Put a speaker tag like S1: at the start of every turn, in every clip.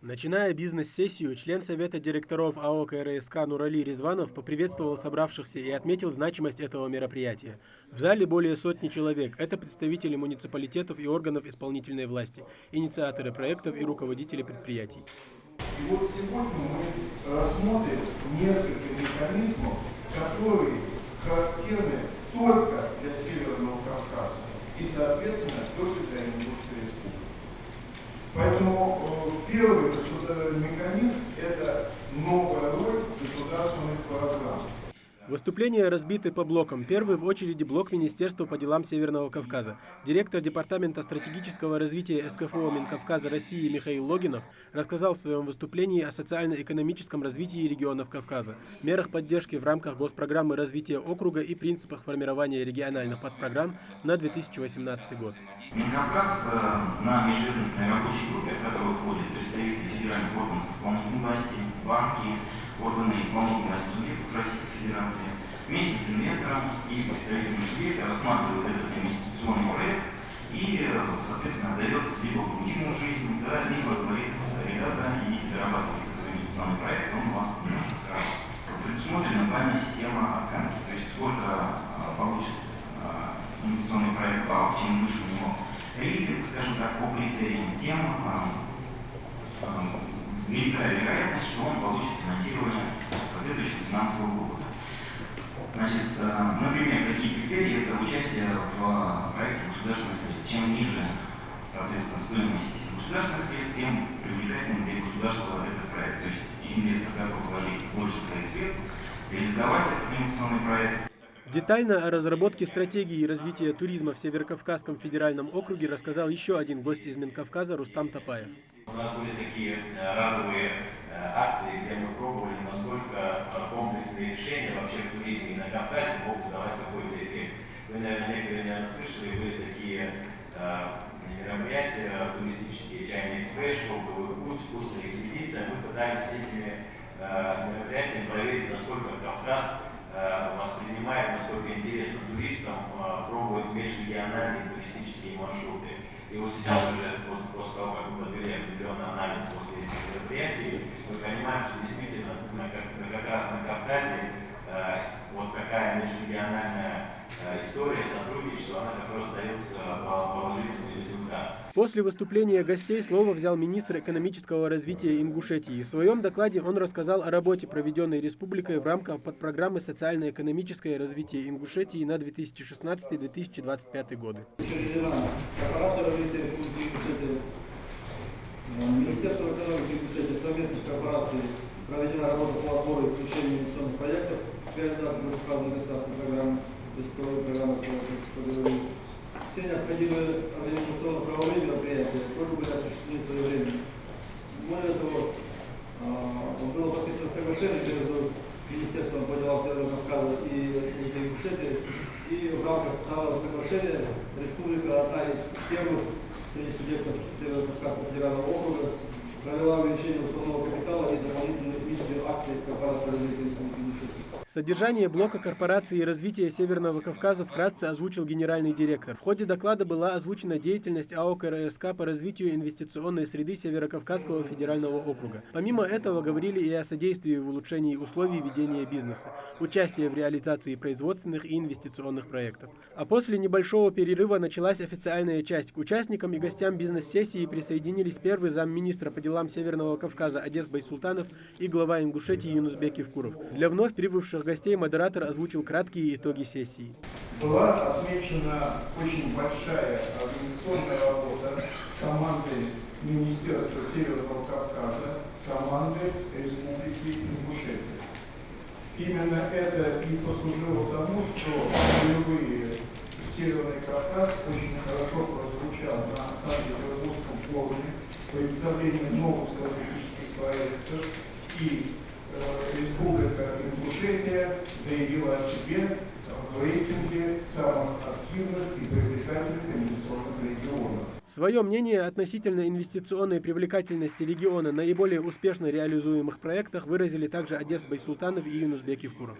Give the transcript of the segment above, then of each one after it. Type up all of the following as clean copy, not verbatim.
S1: Начиная бизнес-сессию, член Совета директоров АО КРСК Нурали Резванов поприветствовал собравшихся и отметил значимость этого мероприятия. В зале более сотни человек. Это представители муниципалитетов и органов исполнительной власти, инициаторы проектов и руководители предприятий.
S2: И вот сегодня мы рассмотрим несколько механизмов, которые характерны только для Северного Кавказа и, соответственно, только для Ингушской республики. Поэтому первый механизм – это новая роль государственных программ.
S1: Выступления разбиты по блокам. Первый в очереди блок Министерства по делам Северного Кавказа. Директор Департамента стратегического развития СКФО Минкавказа России Михаил Логинов рассказал в своем выступлении о социально-экономическом развитии регионов Кавказа, мерах поддержки в рамках госпрограммы развития округа и принципах формирования региональных подпрограмм на 2018 год.
S3: Минкавказ на межведомственной рабочей группе, в которую входят представители федеральных органов исполнительной власти, банки, органы исполнительной власти субъектов Российской Федерации, вместе с инвестором и представителями субъекта рассматривают этот инвестиционный проект и, соответственно, дает либо грудину жизнь, да, либо говорит: ребята, идите дорабатывайте свой инвестиционный проект, он у вас немножко сразу. Предусмотрена правильная система оценки, то есть сколько получит инвестиционный проект балл, чем выше у него рейтинг, скажем так, по критериям, тем велика вероятность, что он получит финансирование со следующего финансового года. Значит, например, какие критерии? Это участие в проекте государственных средств. Чем ниже, соответственно, стоимость государственных средств, тем привлекательнее для государства этот проект. То есть инвестор готов вложить больше своих средств, реализовать этот инвестиционный проект.
S1: Детально о разработке стратегии развития туризма в Северокавказском федеральном округе рассказал еще один гость из Минкавказа Рустам Топаев.
S4: У нас были такие разовые акции, где мы пробовали, насколько комплексные решения вообще в туризме и на Кавказе могут давать какой-то эффект. Вы, некоторые, слышали, были такие мероприятия туристические, чайный экспресс, шелковый путь, вкусная экспедиция. Мы пытались с этими мероприятиями проверить, насколько Кавказ воспринимает, насколько интересно туристам пробовать межрегиональные туристические маршруты. И вот сейчас уже, после того, как мы подвели определенный анализ после этих мероприятий, мы понимаем, что действительно как раз на Кавказе вот такая межрегиональная история сотрудничества, она как раз дает положительный результат.
S1: После выступления гостей слово взял министр экономического развития Ингушетии. В своем докладе он рассказал о работе, проведенной республикой в рамках подпрограммы «Социально-экономическое развитие Ингушетии» на 2016-2025 годы.
S5: Корпорация развития Республики Ингушетия, Министерство экономики Ингушетии совместно с корпорацией проведена работа по отбору и включению инвестиционных проектов к реализации вышеуказанной государственной программы, то есть программы, что говорили. Все необходимые организационно-правовые мероприятия тоже были осуществлены своевременно. Более того, было подписано соглашение между Министерством по делам Северного Кавказа и Республикой Ингушетия, и в рамках данного соглашения республика одна из первых среди субъектов Северо-Кавказского федерального округа провела увеличение уставного капитала и дополнительную эмиссию акций корпорации развития Республики Ингушетия.
S1: Содержание блока корпорации развития Северного Кавказа вкратце озвучил генеральный директор. В ходе доклада была озвучена деятельность АО КРСК по развитию инвестиционной среды Северокавказского федерального округа. Помимо этого говорили и о содействии в улучшении условий ведения бизнеса, участии в реализации производственных и инвестиционных проектов. А после небольшого перерыва началась официальная часть. К участникам и гостям бизнес-сессии присоединились первый замминистра по делам Северного Кавказа Одес Байсултанов и глава Ингушетии Юнусбек Евкуров. Для вновь прибывших гостей модератор озвучил краткие итоги сессии.
S2: Была отмечена очень большая организационная работа команды Министерства Северного Кавказа, команды Республики Ингушетия. Именно это и послужило к тому, что впервые Северный Кавказ очень хорошо прозвучал на Санкт-Петербургском форуме представление новых стратегических проектов, и Республика Ингушетия заявила о себе в рейтинге самых активных и привлекательных инвестиционных регионов.
S1: Свое мнение относительно инвестиционной привлекательности региона наиболее успешно реализуемых проектах выразили также Одес Байсултанов и Юнусбек Евкуров.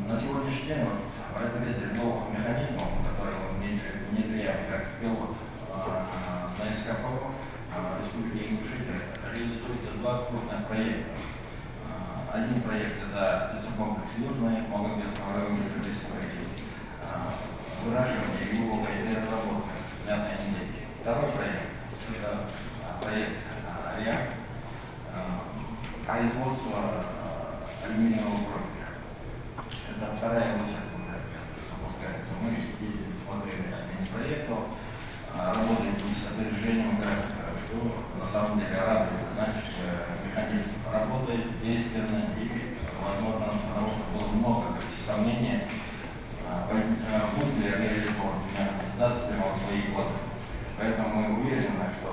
S6: На сегодняшний день в разрезе новых механизмов, которые мы внедряем как пилот на СКФО, Республики Ингушетия реализует находится два крупных проекта. Один проект – это лесокомплекс Южный Волгоградского района республики, выращивание и вывозка и переработка мяса и индейки. Второй проект – это проект РЯ, производство алюминиевого профиля. Это вторая очередь уже запускается. Мы ездили, смотрели один из проектов, работали с опережением графика, что на самом деле радует. Значит, механизм работает, действенный и, возможно, потому что было много сомнений, будет ли реализован механизм, даст ли он свои плоды. Поэтому мы уверены, что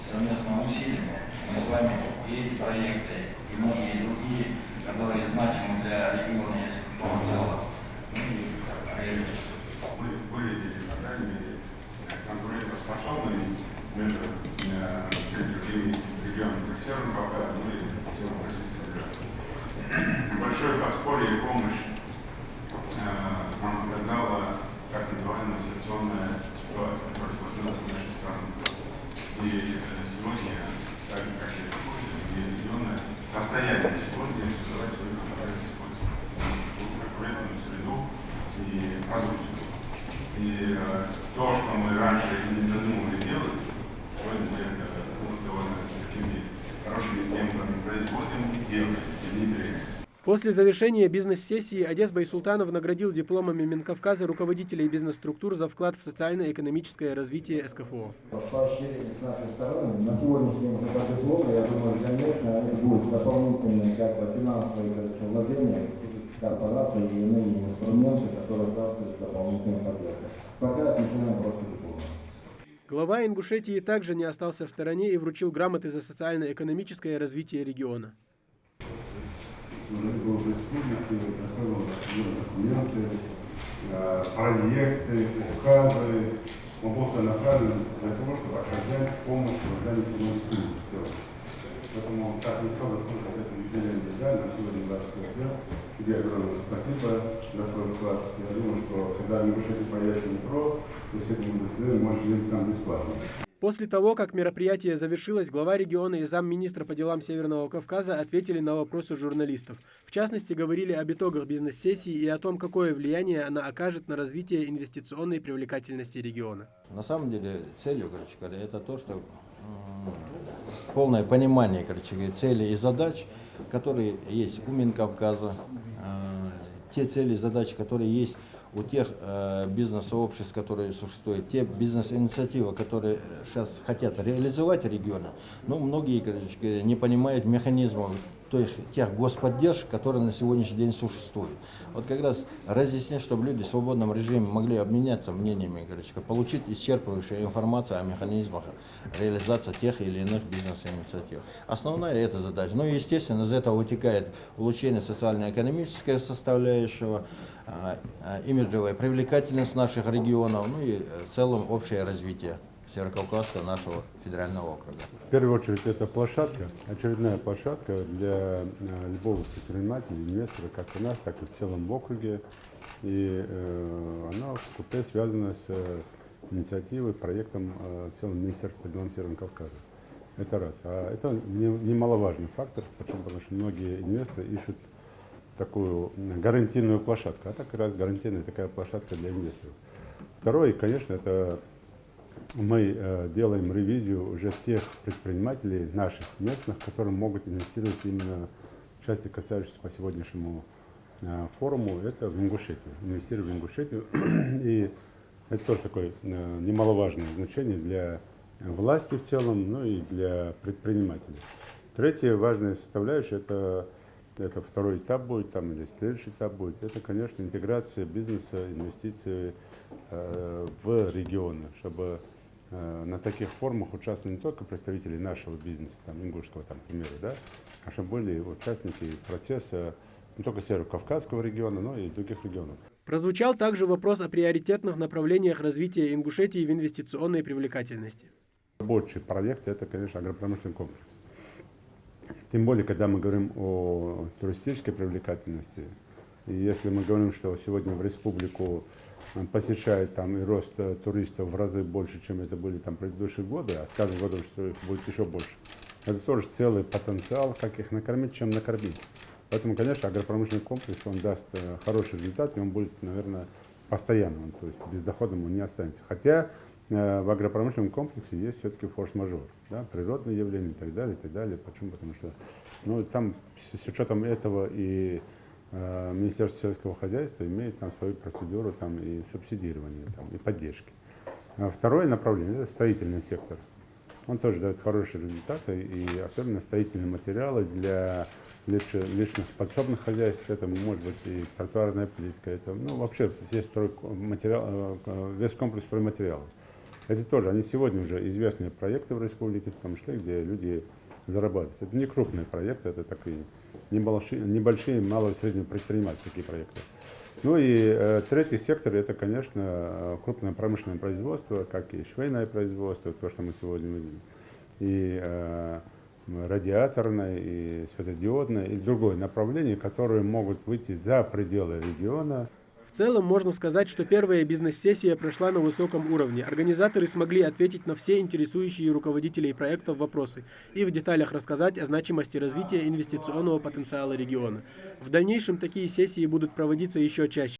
S6: совместными усилиями мы с вами и эти проекты, и многие другие, которые значимы для региона СКФО в целом, реализуем.
S7: Мы выглядели, по крайней мере, конкурентоспособными между другими регионами, как Северным Кавказом и Северной Российской Федерации. Большое подспорье и помощь нам оказала так называемая ситуационная ситуация, которая сложилась в нашей стране. И сегодня, так как и регионы, в состоянии сегодня создавать свою конкурентную среду и продукцию. И то, что мы раньше не задумывали делать, сегодня мы это довольно такими хорошими темпами производим и делаем, и внедряем.
S1: После завершения бизнес-сессии Одесс Байсултанов наградил дипломами Минкавказа руководителей бизнес-структур за вклад в социально-экономическое развитие СКФО.
S8: Поощрение с нашей стороны на сегодняшний день это безусловно, я думаю, конечно, это будет дополнительные финансовые вложения корпорации и иные инструменты, которые даст дополнительную поддержку. Пока начинаем просто дипломы.
S1: Глава Ингушетии также не остался в стороне и вручил грамоты за социально-экономическое развитие региона.
S7: В республике готовил документы, проекты, указы. Он просто направлен для того, чтобы оказать помощь в организации республики. Поэтому так никто заслужит это юбилейное нельзя. На сегодня 25 лет. Тебе огромное спасибо за твой вклад. Я думаю, что когда в Ингушетии появится метро, ты с этим удостоверением можешь ездить там бесплатно.
S1: После того, как мероприятие завершилось, глава региона и замминистра по делам Северного Кавказа ответили на вопросы журналистов. В частности, говорили об итогах бизнес-сессии и о том, какое влияние она окажет на развитие инвестиционной привлекательности региона.
S6: На самом деле целью, это то, что полное понимание, целей и задач, которые есть у Минкавказа, те цели и задачи, которые есть у тех бизнес-сообществ, которые существуют, те бизнес-инициативы, которые сейчас хотят реализовать регионы, но многие не понимают механизмов тех господдержек, которые на сегодняшний день существуют. Вот как раз разъяснить, чтобы люди в свободном режиме могли обменяться мнениями, получить исчерпывающую информацию о механизмах реализации тех или иных бизнес-инициатив. Основная эта задача. Ну и естественно из этого вытекает улучшение социально-экономической составляющего, имиджевая привлекательность наших регионов, ну и в целом общее развитие Северокавказского нашего федерального округа.
S7: В первую очередь это площадка, очередная площадка для любого предпринимателя, инвестора, как у нас, так и в целом в округе. И она в купе связана с инициативой, проектом в целом Министерства по делам Северного Кавказа. Это раз. А это немаловажный фактор, потому что многие инвесторы ищут такую гарантийную площадку, а так как раз гарантийная такая площадка для инвесторов. Второе, конечно, это мы делаем ревизию уже тех предпринимателей наших местных, которые могут инвестировать именно в части, касающейся по сегодняшнему форуму, это в Ингушетию, инвестировать в Ингушетию. И это тоже такое немаловажное значение для власти в целом, ну и для предпринимателей. Третья важная составляющая это второй этап будет, там, или следующий этап будет, это, конечно, интеграция бизнеса, инвестиций в регионы, чтобы на таких форумах участвовали не только представители нашего бизнеса, там, ингушского, там, к примеру, да, а чтобы были участники процесса не только Северокавказского региона, но и других регионов.
S1: Прозвучал также вопрос о приоритетных направлениях развития Ингушетии в инвестиционной привлекательности.
S7: Рабочий проект – это, конечно, агропромышленный комплекс. Тем более, когда мы говорим о туристической привлекательности, и если мы говорим, что сегодня в республику посещает там и рост туристов в разы больше, чем это были там предыдущие годы, а с каждым годом, что их будет еще больше. это тоже целый потенциал, как их накормить, чем накормить. Поэтому, конечно, агропромышленный комплекс, он даст хороший результат, и он будет, наверное, постоянным, то есть бездоходным он не останется. Хотя в агропромышленном комплексе есть все-таки форс-мажор, да, природные явления и так далее, и так далее. Почему? Потому что там с учетом этого и Министерство сельского хозяйства имеет там свою процедуру там, и субсидирования, там, и поддержки. Второе направление – это строительный сектор. Он тоже дает хорошие результаты, и особенно строительные материалы для личных подсобных хозяйств, это может быть и тротуарная плитка, это, вообще весь комплекс стройматериалов. Это тоже, они сегодня уже известные проекты в республике, в том числе, где люди зарабатывают. Это не крупные проекты, это такие небольшие, малые и средние предпринимательские проекты. И третий сектор – это, конечно, крупное промышленное производство, как и швейное производство, то, что мы сегодня видим, и радиаторное, и светодиодное, и другое направление, которые могут выйти за пределы региона.
S1: В целом можно сказать, что первая бизнес-сессия прошла на высоком уровне. Организаторы смогли ответить на все интересующие руководителей проектов вопросы и в деталях рассказать о значимости развития инвестиционного потенциала региона. В дальнейшем такие сессии будут проводиться еще чаще.